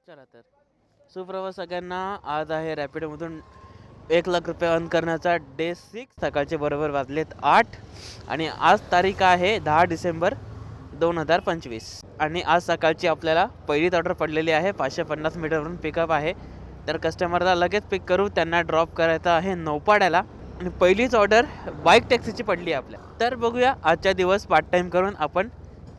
चला तर सुप्रभात सगळ्यांना. आज आहे रॅपिडोमधून 1,00,000 रुपये अर्न करण्याचा डे 6. सकाळचे बरोबर वाजलेत 8 आणि आज तारीख आहे 10 डिसेंबर 2025 आणि आज सकाळची आपल्याला पहिलीच ऑर्डर पडलेली आहे. 550 मीटरवरून पिकअप आहे. तर कस्टमरला लगेच पिक करू. त्यांना ड्रॉप करायचं आहे नौपाड्याला आणि पहिलीच ऑर्डर बाईक टॅक्सीची पडली आहे आपल्या. तर बघूया आजच्या दिवस पार्ट टाईम करून आपण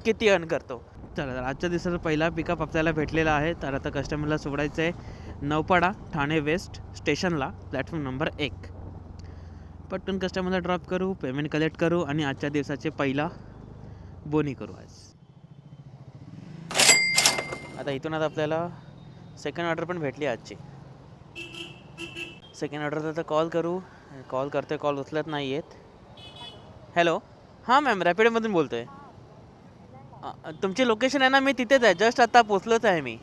किती अर्न करतो. चला तर आजच्या दिवसाचा पहिला पिकअप आपल्याला भेटलेला आहे. तर आता कस्टमरला सोडायचं आहे नौपाडा ठाणे वेस्ट स्टेशनला, प्लॅटफॉर्म नंबर 1. पटकन कस्टमरला ड्रॉप करू, पेमेंट कलेक्ट करू आणि आजच्या दिवसाचे पहिला बोनी करू. आज आता इथून आता आपल्याला सेकंड ऑर्डर पण भेटली आजची. सेकंड ऑर्डरला तर कॉल करू. कॉल करते, कॉल उचलत नाही आहेत. हॅलो, हां मॅम, रॅपिडोमधून बोलतो आहे. तुमची लोकेशन आहे ना, मी तिथेच आहे. जस्ट आता पोचलोच आहे मी.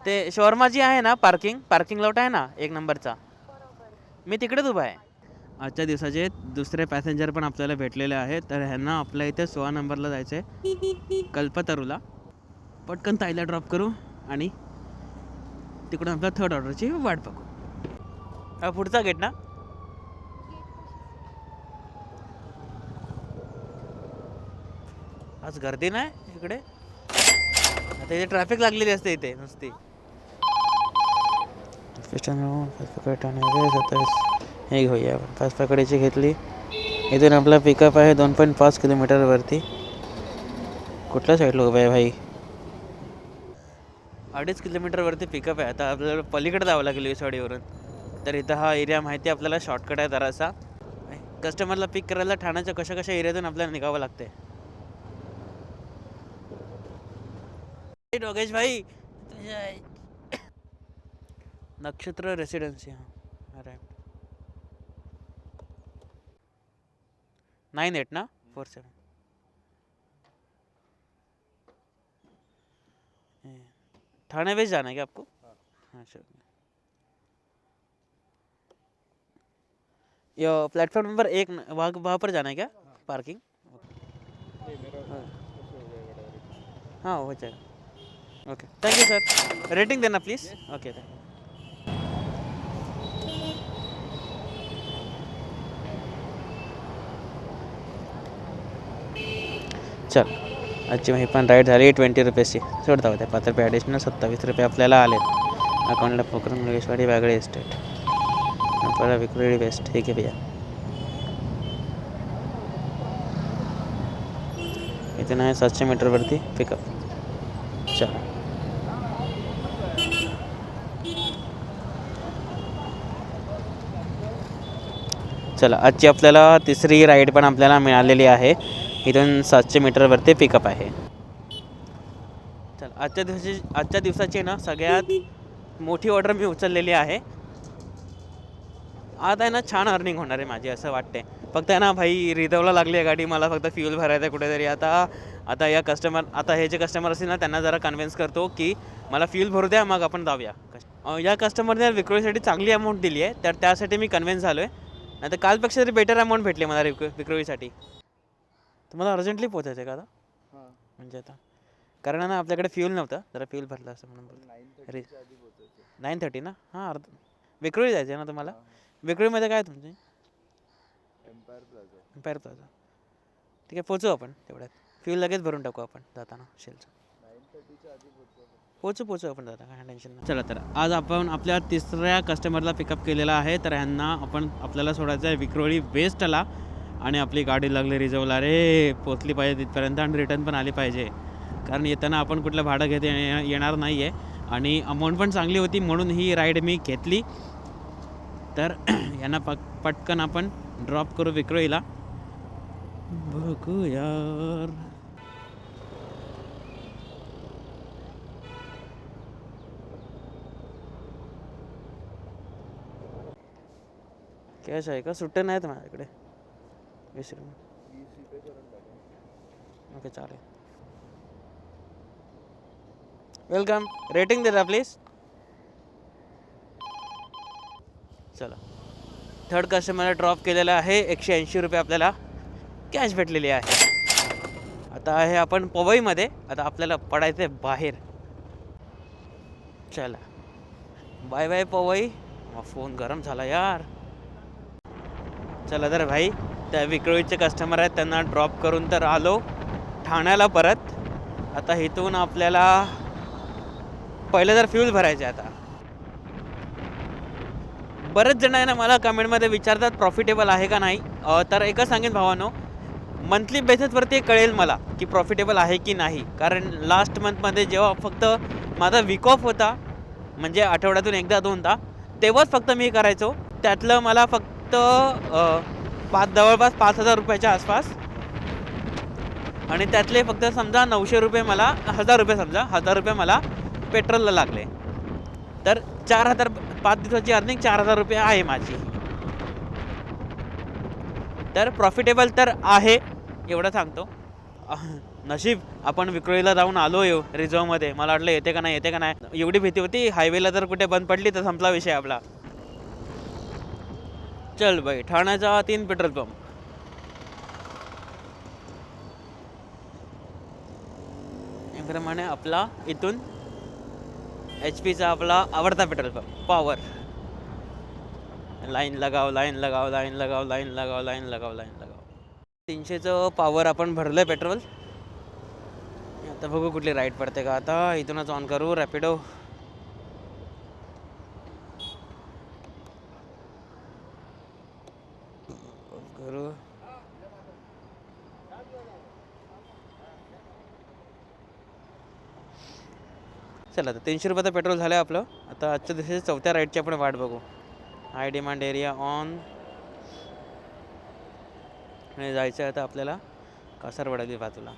ते शॉर्मा जी आहे ना, पार्किंग लॉट आहे ना 1 नंबरचा, मी तिकडेच उभा आहे. आजच्या दिवसाचे दुसरे पॅसेंजर पण आपल्याला भेटलेले आहेत. तर ह्यांना आपल्या इथे 16 नंबरला जायचं आहे, कल्पतरूला. पटकन ताईला ड्रॉप करू आणि तिकडून आपल्या थर्ड ऑर्डरची वाट बघू. पुढचा गेट ना. आज गर्दी नाही इकडे. आता इथे ट्रॅफिक लागलेली असते इथे नुसती. हे घेऊया आपण. 5 पकडायची घेतली. इथून आपला पिकअप आहे 2.5 किलोमीटरवरती. कुठल्या साईडला उभा आहे भाई? 2.5 किलोमीटरवरती पिकअप आहे. आता आपल्याला पलीकडे जावं लागेल विसवाडीवरून. तर इथं हा एरिया माहिती आहे आपल्याला, शॉर्टकट आहे जरासा. कस्टमरला पिक करायला ठाण्याच्या कशा एरियातून आपल्याला निघावं लागते. योगेश भाई, नक्षत्र रेसिडेन्सी. हां राईट. 98 ना 47. ठाणे वेस्ट जाना है क्या आपको? हाँ श्योर. ये प्लेटफॉर्म नंबर 1 वहाँ पर जाना है क्या? पार्किंग. हाँ हो जाएगा. Okay, thank you sir. Rating Dena please. Okay thank. चल, आजची ही पण राईड झाली 20 रुपयाची. सोडता होत्या 5 रुपये ॲडिशनल, 27 रुपये आपल्याला आलेत अकाउंटला. पोखरण विसवाडी वागळे इस्टेट, आपल्याला विक्रोळी वेस्ट. ठीक आहे भैया. इथून आहे 700 मीटरवरती पिकअप. चला चला आजची आपल्याला तिसरी राईड पण आपल्याला मिळालेली आहे. इथून 700 मीटरवरती पिकअप आहे. चला आजच्या दिवसाची ना सगळ्यात मोठी ऑर्डर मी उचललेली आहे. आज आहे ना छान अर्निंग होणार आहे माझी असं वाटते. फक्त आहे ना भाई, रिझर्वला लागली आहे गाडी. मला फक्त फ्यूल भरायचं आहे कुठेतरी. आता हे जे कस्टमर असतील ना, त्यांना जरा कन्व्हिन्स करतो की मला फ्यूल भरू द्या, मग आपण जाऊया. या कस्टमरने विक्रोळीसाठी चांगली अमाऊंट दिली आहे, तर त्यासाठी मी कन्व्हिन्स झालो आहे. नाही तर कालपेक्षा तरी बेटर अमाऊंट भेटली मला विक्रोळीसाठी. तुम्हाला अर्जंटली पोचायचं आहे का आता? म्हणजे आता कारण ना आपल्याकडे फ्यूल नव्हतं, जरा फ्यूल भरलं असं म्हणून. अरे 9:30 ना. हां, विक्रोळी जायचं आहे ना तुम्हाला? विक्रोळीमध्ये काय तुमचे? Empire Plaza. ठीक आहे, पोचू आपण तेवढ्यात. फ्यूल लगेच भरून टाकू आपण जाताना शेलचं. 9:30च्या आधी पोचू आपण जाता, काय टेन्शन नाही. चला तर आज आपण आपल्या तिसऱ्या कस्टमरला पिकअप केलेला आहे. तर ह्यांना आपल्याला सोडायचं आहे विक्रोळी वेस्टला आणि आपली गाडी लागली रिझर्वला. रे पोचली पाहिजे तिथपर्यंत आणि रिटर्न पण आली पाहिजे, कारण येताना आपण कुठलं भाडं येणार नाही आहे आणि अमाऊंट पण चांगली होती म्हणून ही राईड मी घेतली. तर यांना पटकन आपण ड्रॉप करू विक्रोळीला. बघू यार, कॅश आहे का? सुट्टे नाहीत माझ्याकडे. 20 रुपये. ओके चालेल. वेलकम. रेटिंग दे दा प्लीज. चला, थर्ड कस्टमरला ड्रॉप केलेला आहे. 180 रुपये आपल्याला कॅश भेटलेली आहे. आता आहे आपण पवईमध्ये. आता आपल्याला पडायचं आहे बाहेर. चला बाय बाय पवई. मग फोन गरम झाला यार. चला तर भाई, त्या विक्रोळीचे कस्टमर आहेत त्यांना ड्रॉप करून तर आलो ठाण्याला परत. आता इथून आपल्याला पहिलं तर फ्यूल भरायचे. आता बरेच जण आहे ना मला कमेंटमध्ये विचारतात प्रॉफिटेबल आहे का नाही. तर एकच सांगेन भावानो, मंथली बेसिसवरती कळेल मला की प्रॉफिटेबल आहे की नाही. कारण लास्ट मंथमध्ये जेव्हा फक्त माझा वीक ऑफ होता, म्हणजे आठवड्यातून एकदा दोनदा, तेव्हाच फक्त मी करायचो. त्यातलं मला फक्त जवळपास 5,000 रुपयाच्या आसपास, आणि त्यातले फक्त समजा 900 रुपये मला, 1,000 रुपये समजा, 1,000 रुपये मला पेट्रोलला लागले. तर 4,000, 5 दिवसाची अर्निंग 4,000 रुपये आहे माझी. तर प्रॉफिटेबल तर आहे एवढं सांगतो. नशीब आपण विक्रोळीला जाऊन आलो रिझर्वमध्ये. मला वाटलं येते का नाही, येते का नाही, एवढी भीती होती. हायवेला जर कुठे बंद पडली तर संपला विषय आपला. चल बाई, ठाण्याचा 3 पेट्रोल पंप. याप्रमाणे आपला इथून HP चा आपला आवडता पेट्रोल पंप पॉवर. लाईन लगाव, लाईन लगाव, लाईन लगाव, लाईन लगाव, लाईन लगाव, लाईन लगाव. 300चं पॉवर आपण भरलं पेट्रोल. आता बघू कुठली राईड पडते का. आता इथूनच ऑन करू रॅपिडो. करू. चला, आता 300 रुपयाचं पेट्रोल झालं आहे आपलं. आता आजच्या दिवशी 4थ्या राईडची आपण वाट बघू. हाय डिमांड एरिया ऑन. आणि जायचं आहे आता आपल्याला कासारवाडी बाजूला.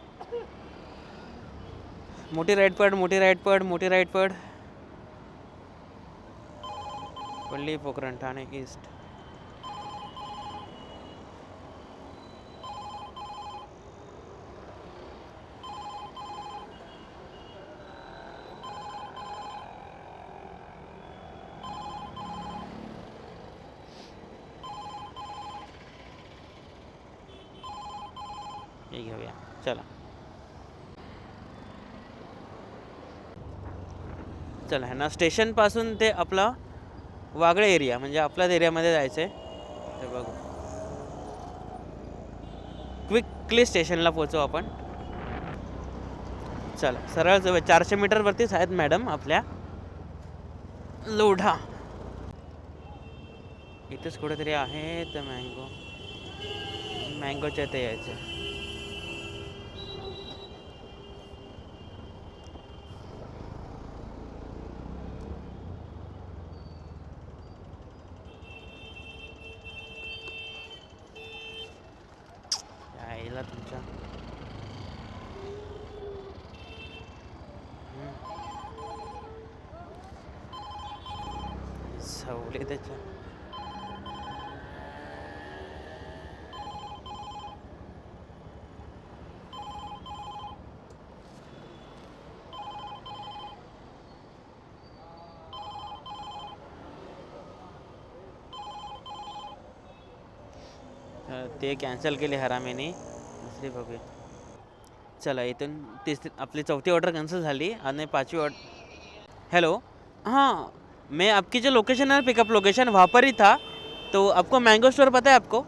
मोठी राईड पड, मोठी राईड पड, मोठी राईड पड. पडली पोखरण, ठाणे ईस्ट. हे घेऊया. चला चला, ह्यांना स्टेशनपासून ते आपला वागळे एरिया, म्हणजे आपल्याच एरियामध्ये जायचं आहे. हे बघू, क्विकली स्टेशनला पोचू आपण. चला सरळ 400 मीटरवरतीच आहेत मॅडम आपल्या. लोढा इथेच कुठेतरी आहे. तर मँगोच्या इथे यायचं. यायला तुमच्या सवली त्याच्या. ते कॅन्सल केले हरामेने. दुसरी बघूया. चला, इथून आपली 4थी ऑर्डर कॅन्सल झाली आणि 5वी ऑर्डर. हेलो, हाँ, मैं आपकी जो लोकेशन है, पिकअप लोकेशन, वहाँ पर ही था. तो आपको मैंगो स्टोर पता है आपको?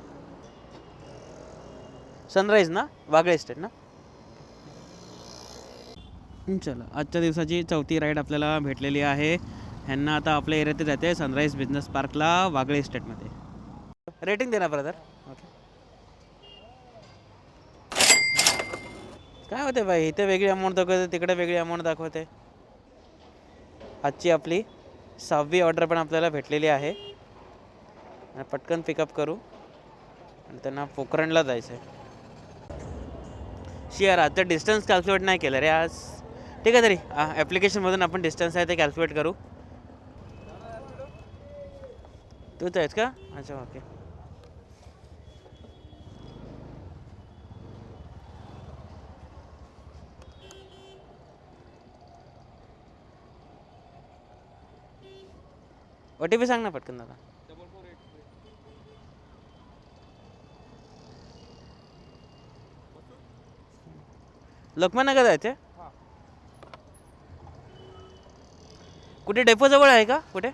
सनराइज ना, वागळे इस्टेट ना. चला, आजच्या दिवसाची 4थी राईड आपल्याला भेटलेली आहे. ह्यांना आता आपल्या एरियात जाते सनराइज बिझनेस पार्कला, वागळे इस्टेटमध्ये. रेटिंग दे ना ब्रदर. ओके, काय होते भाई, इथे वेगळी अमाऊंट दाखवते, तिकडे वेगळी अमाऊंट दाखवते. आजची आपली 6वी ऑर्डर पण आपल्याला भेटलेली आहे. पटकन पिकअप करू आणि त्यांना पोखरणला जायचं आहे. शियर आजचं डिस्टन्स कॅल्क्युलेट नाही केलं रे आज. ठीक आहे, तरी ॲप्लिकेशनमधून आपण डिस्टन्स आहे ते कॅल्क्युलेट करू. तूच आहेस का? अच्छा, ओके. OTP सांग ना पटकन दादा. लोकमान्य नगर जायचे. कुठे डेपोजवळ आहे का कुठे?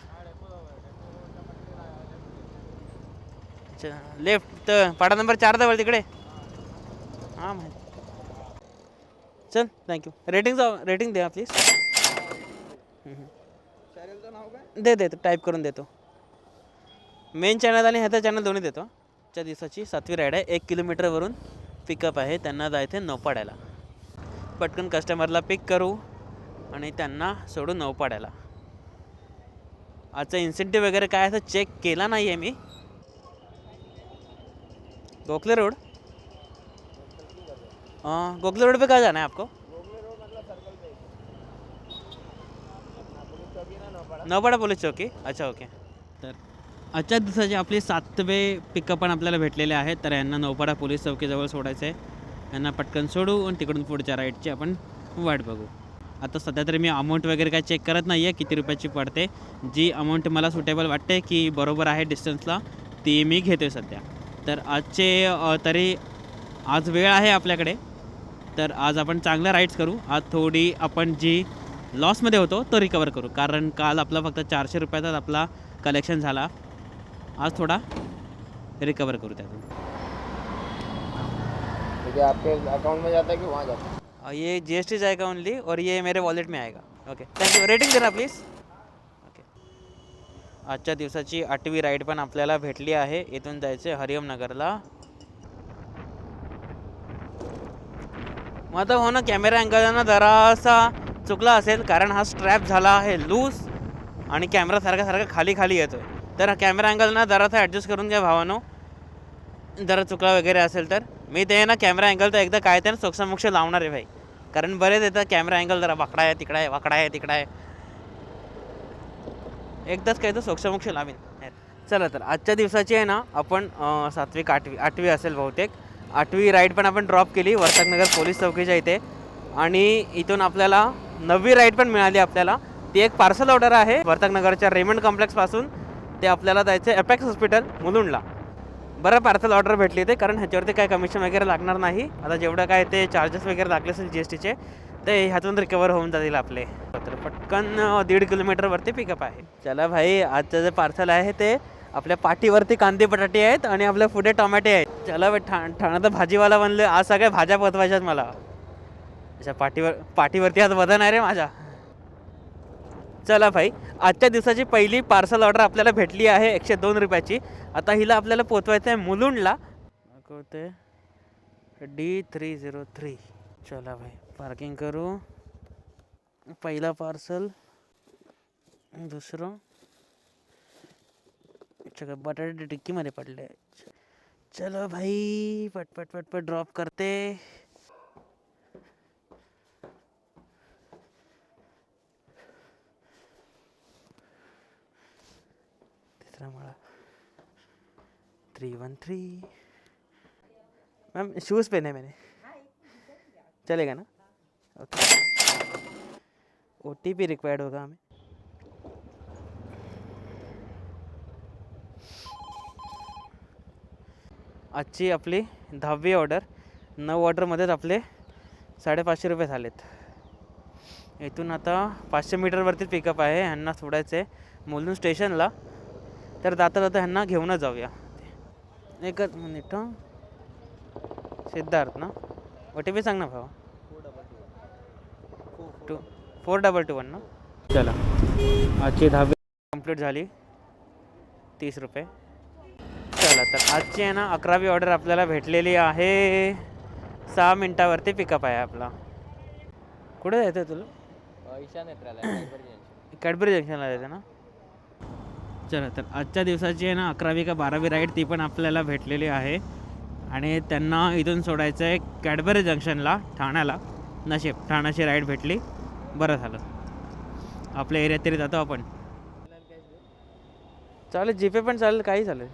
अच्छा लेफ्ट तर पाडा नंबर 4 जवळ तिकडे. हां माहिती. चल थँक्यू. रेटिंग द्या प्लीज. दे देतो टाईप करून देतो. मेन चॅनल आणि ह्याचा चॅनल दोन्ही देतो. आजच्या दिवसाची 7वी राईड आहे. 1 किलोमीटरवरून पिकअप आहे. त्यांना जायचं आहे नौपाड्याला. पटकन कस्टमरला पिक करू आणि त्यांना सोडू नौपाड्याला. आजचा इन्सेंटिव्ह वगैरे काय असं चेक केला नाही आहे मी. गोखले रोड गोखले रोड पे कहाँ जाना है आपको? नौपाडा पोलीस चौकी. अच्छा ओके. तर आजच्या दिवसाचे आपले 7वे पिकअप पण आपल्याला भेटलेले आहेत. तर यांना नौपाडा पोलीस चौकीजवळ सोडायचं आहे. यांना पटकन सोडू आणि तिकडून पुढच्या राईडची आपण वाट बघू. आता सध्या तरी मी अमाऊंट वगैरे काय चेक करत नाही आहे किती रुपयाची पडते. जी अमाऊंट मला सुटेबल वाटते की बरोबर आहे डिस्टन्सला ती मी घेतो आहे सध्या. तर आजचे तरी आज वेळ आहे आपल्याकडे. तर आज आपण चांगल्या राईड्स करू. आज थोडी आपण जी लॉसमध्ये होतो तो रिकवर करू. कारण काल आपला फक्त 400 रुपयाचाच आपला कलेक्शन झाला. आज थोडा रिकवर करू त्यातून. ये आपके अकाउंट में जाता है कि वहाँ जाता है? ये GST जाएगा ओनली और ये मेरे वॉलेट में आएगा. Okay thank you. Rating Dena please. Okay. आजच्या दिवसाची 8वी राईड पण आपल्याला भेटली आहे. इथून जायचं आहे हरिओमनगरला. मग आता हो ना कॅमेरा अँगल ना जरासा चुकला असेल कारण हा स्ट्रॅप झाला आहे लूज आणि कॅमेरा सारखा खाली खाली येतो आहे. तर कॅमेरा अँगल ना जरासा ॲडजस्ट करून घ्या भावानो. जरा चुकला वगैरे असेल तर मी ते ना कॅमेरा अँगल तर एकदा काय ते ना सोक्षमोक्ष लावणार आहे भाई. कारण बरेच येतात कॅमेरा अँगल जरा वाकडा आहे तिकडा आहे वाकडा आहे तिकडा आहे. एकदाच काय तर सोक्षमोक्ष लावेन. चला तर आजच्या दिवसाची आहे ना आपण 7वी का 8वी असेल बहुतेक. 8वी राईड पण आपण ड्रॉप केली वर्तकनगर पोलीस चौकीच्या इथे. आणि इथून आपल्याला 9वी राईड पण मिळाली आपल्याला. ती एक पार्सल ऑर्डर आहे वर्तकनगरच्या रेमंड कॉम्प्लेक्सपासून ते आपल्याला जायचं एपेक्स हॉस्पिटल मुलुंडला. बरं पार्सल ऑर्डर भेटली ते कारण ह्याच्यावरती काय कमिशन वगैरे लागणार नाही. आता जेवढं काय ते चार्जेस वगैरे लागले असेल GSTचे ते ह्यातून रिकवर होऊन जातील आपले. तर पटकन 1.5 किलोमीटरवरती पिकअप आहे. चला भाई आजचं जे पार्सल आहे ते आपल्या पाठीवरती कांदे बटाटे आहेत आणि आपल्या पुढे टोमॅटे आहेत. चला भाई ठाण्याचा भाजीवाला बनले. आज सगळ्या भाज्या पोचवायच्यात मला. अच्छा पाठीवरती आज वजन आहे रे माझ्या. चला भाई आजच्या दिवसाची पहिली पार्सल ऑर्डर आपल्याला भेटली आहे 102 रुपयाची. आता हिला आपल्याला पोचवायचं आहे मुलुंडला. ते D303. चला भाई पार्किंग करू. पहिला पार्सल दुसरं बटाटे टिक्कीमध्ये पडले. चलो भाई पट ड्रॉप करते. तिसरा मला 313. मैम शूज़ पहने मैंने. चलेगा ना? ओके. OTP रिक्वायर्ड होगा हमें. आजची आपली 10वी ऑर्डर. 9 ऑर्डरमध्येच आपले 550 रुपये झालेत. इथून आता 500 मीटरवरती पिकअप आहे. ह्यांना सोडायचं आहे मुलुंड स्टेशनला. तर जाता ह्यांना घेऊनच जाऊया. एकच मिनिट. सिद्धार्थ ना OTP सांग ना भावा. 4221 ना. चला आजची 10वी कंप्लीट झाली. 30 रुपये. चला तर आजची आहे ना 11वी ऑर्डर आपल्याला भेटलेली आहे. 6 मिनटावरती पिकअप आहे आपला. कुठे जायचं तुला? ईशा नेत्रालय कॅडबरी जंक्शनला जायचं ना. चला तर आजच्या दिवसाची आहे ना 11वी का 12वी राईड ती पण आपल्याला भेटलेली आहे. आणि त्यांना इथून सोडायचं आहे कॅडबरी जंक्शनला ठाण्याला. नशीब ठाण्याची राईड भेटली. बरं झालं आपल्या एरियात तरी जातो आपण. चालेल जीपे पण चालेल काही चालेल.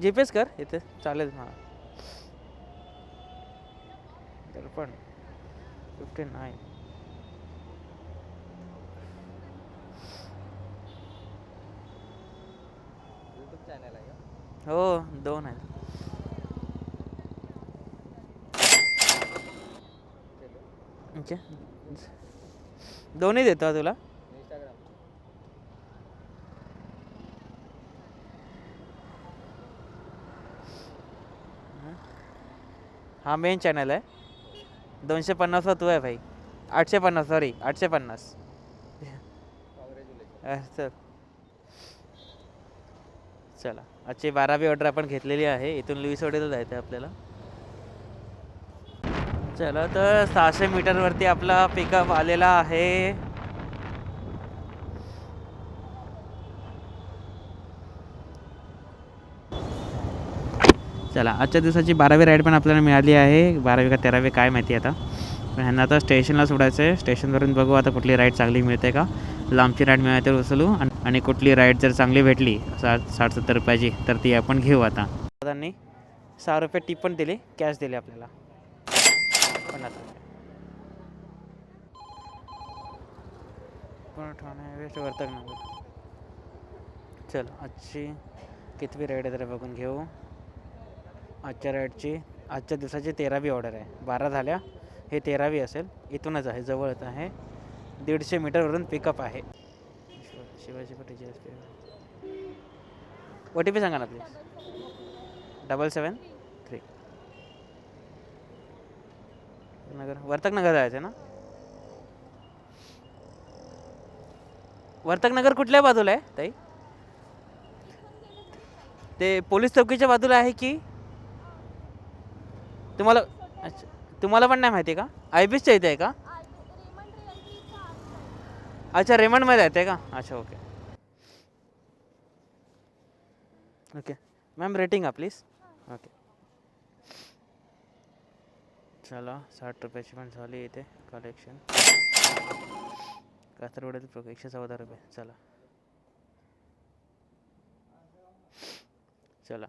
जीपेच कर इथे चालेल. हां तर पण 59. यूट्यूब चॅनल आहे का? हो 2 आहेत. ओके दोन्ही देतो तुला. इंस्टाग्राम हा मेन चॅनल आहे. 250वा तू आहे भाई. 850 सॉरी 850. कॉंग्रॅच्युलेशन. चल चला आजची 12वी ऑर्डर आपण घेतलेली आहे. इथून लुईसवाडीला जायचं आहे आपल्याला. चला तर 600 मीटरवरती आपला पिकअप आलेला आहे. चला आजच्या दिवसाची 12वी राईड पण आपल्याला मिळाली आहे. 12वी का 13वी काय माहिती आता. पण ह्यांना आता स्टेशनला सोडायचं आहे. स्टेशनवरून बघू आता कुठली राईड चांगली मिळते का. लांबची राईड मिळाली तर उचलू आणि कुठली राईड जर चांगली भेटली 60-70 रुपयाची तर ती आपण घेऊ. आता दादांनी 6 रुपये टिप पण दिली, कॅश दिली आपल्याला 50 रुपये. ठाणे वेस्ट वर्तक नगर. चल आजची कितवी राईड आहे जरा बघून घेऊ. आजच्या राईडची आजच्या दिवसाची 13वी ऑर्डर आहे. 12 झाल्या, हे 13वी असेल. इथूनच आहे, जवळच आहे. 150 मीटरवरून पिकअप आहे. शिवाजी पटेची OTP सांगा ना प्लीज. 773 नगर वर्तक नगर जायचं ना. वर्तक नगर कुठल्या बाजूला आहे ताई? ते पोलीस चौकीच्या बाजूला आहे की तुम्हाला? अच्छा तुम्हाला पण नाही माहिती का? IBच्या इथे आहे का? अच्छा रेमंडमध्ये येते का? अच्छा okay okay ma'am rating please. Okay चला 60 रुपयाची पण झाली इथे कलेक्शन. कासरवाडीतील 114 रुपये. चला चला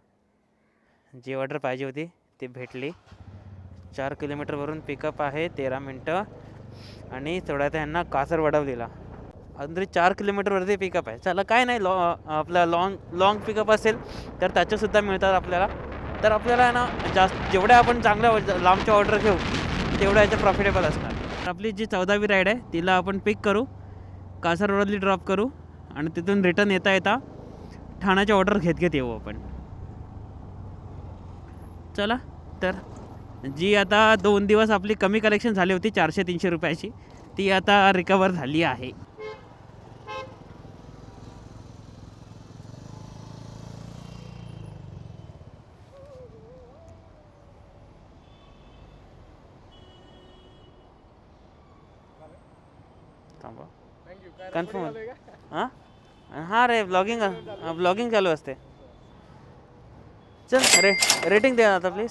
जी ऑर्डर पाहिजे होती ती भेटली. 4 किलोमीटरवरून पिकअप आहे. 13 मिनटं आणि थोडा त्यांना कासरवाडावर दिला. अजून 4 किलोमीटरवरती पिकअप आहे. चला काय नाही. आपला लॉंग पिकअप असेल तर त्याच्यासुद्धा मिळतात आपल्याला. तर आपल्याला आहे ना जास्त जेवढ्या आपण चांगल्या लांबच्या ऑर्डर घेऊ तेवढ्या याच्या प्रॉफिटेबल असणार. आपली जी 14वी राईड आहे तिला आपण पिक करू, कासरवाडीला ड्रॉप करू आणि तिथून रिटर्न येता येता ठाण्याची ऑर्डर घेत येऊ आपण. चला तर जी आता 2 दिवस आपली कमी कलेक्शन झाली होती 400-300 रुपयाची ती आता रिकवर झाली आहे. कन्फर्म हां हां रे ब्लॉगिंग चालू असते. चल रेटिंग द्या आता प्लीज.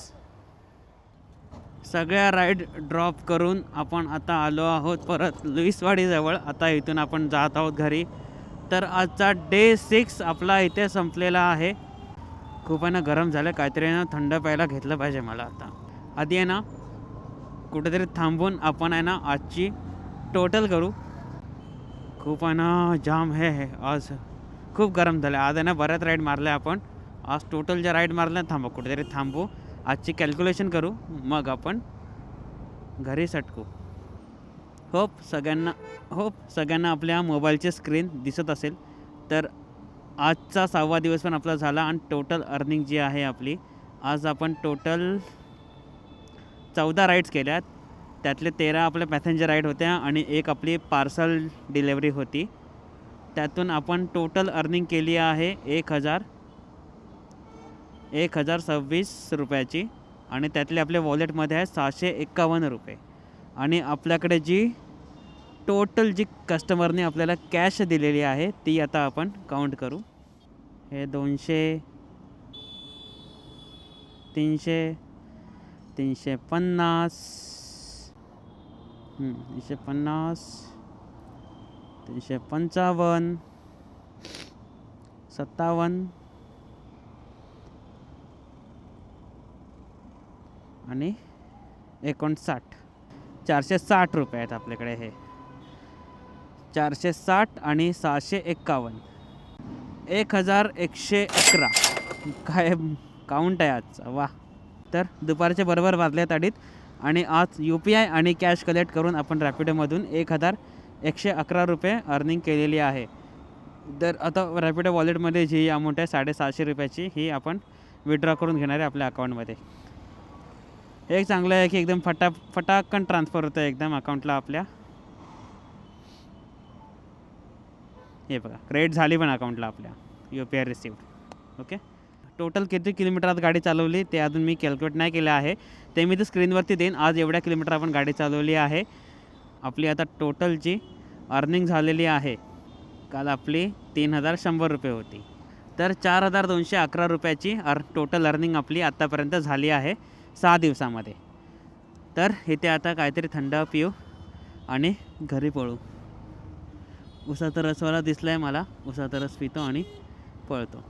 सगळ्या राईड ड्रॉप करून आपण आता आलो आहोत परत लुईसवाडीजवळ. आता इथून आपण जात आहोत घरी. तर आजचा डे 6 आपला इथे संपलेला आहे. खूप आहे ना गरम झालं. काहीतरी ना थंड प्यायला घेतलं पाहिजे मला आता. आधी आहे ना कुठेतरी थांबून आपण आहे ना आजची टोटल करू. खूप आहे ना जाम हे आज खूप गरम झालं. आज आहे ना बऱ्याच राईड मारल्या आपण. आज टोटल ज्या राईड मारल्या कुठेतरी थांबू. आजची कॅल्क्युलेशन करू मग आपण घरी सटकू. होप सगळ्यांना आपल्या मोबाईलची स्क्रीन दिसत असेल. तर आजचा 6वा दिवस पण आपला झाला आणि टोटल अर्निंग जी आहे आपली आज आपण टोटल 14 राईड्स केल्यात. त्यातले 13 आपल्या पॅसेंजर राईड होत्या आणि एक आपली पार्सल डिलेवरी होती. त्यातून आपण टोटल अर्निंग केली आहे 1026 रुपयाची आणि त्यातले आपल्या वॉलेटमध्ये आहे 651 रुपये. आणि आपल्याकडे जी टोटल जी कस्टमरने आपल्याला कॅश दिलेली आहे ती आता आपण काउंट करू. हे 200 300 350 350 355 57 आणि 59 460 रुपये आहेत आपल्याकडे. हे 460 आणि 651 1111 काय काउंट आहे आजचा. वा. तर दुपारच्या बरोबर वाजल्यात अडीच आणि आज UPI आणि कॅश कलेक्ट करून आपण रॅपिडोमधून 1111 रुपये अर्निंग केलेली आहे. तर आता रॅपिडो वॉलेटमध्ये जी अमाऊंट आहे 750 रुपयाची ही आपण विड्रॉ करून घेणार आहे आपल्या अकाउंटमध्ये. एक चांगलं आहे की एकदम फटाकन ट्रान्सफर होतं एकदम अकाउंटला आपल्या. हे बघा क्रेडिट झाली पण अकाउंटला आपल्या UPI रिसिव्ड. ओके. टोटल किती किलोमीटर गाडी चालवली ते अजून मी कॅल्क्युलेट नाही केलं आहे, ते मी ते स्क्रीनवरती देईन. आज एवढ्या किलोमीटर आपण गाडी चालवली आहे. आपली आता टोटलची अर्निंग झालेली आहे, काल आपली 3100 रुपये होती, तर 4211 रुपयाची टोटल अर्निंग आपली आत्तापर्यंत झाली आहे 6 दिवसामध्ये. तर इथे आता काहीतरी थंड पिऊ आणि घरी पळू. उसाचा रसवाला दिसला आहे मला, उसाचा रस पितो आणि पळतो.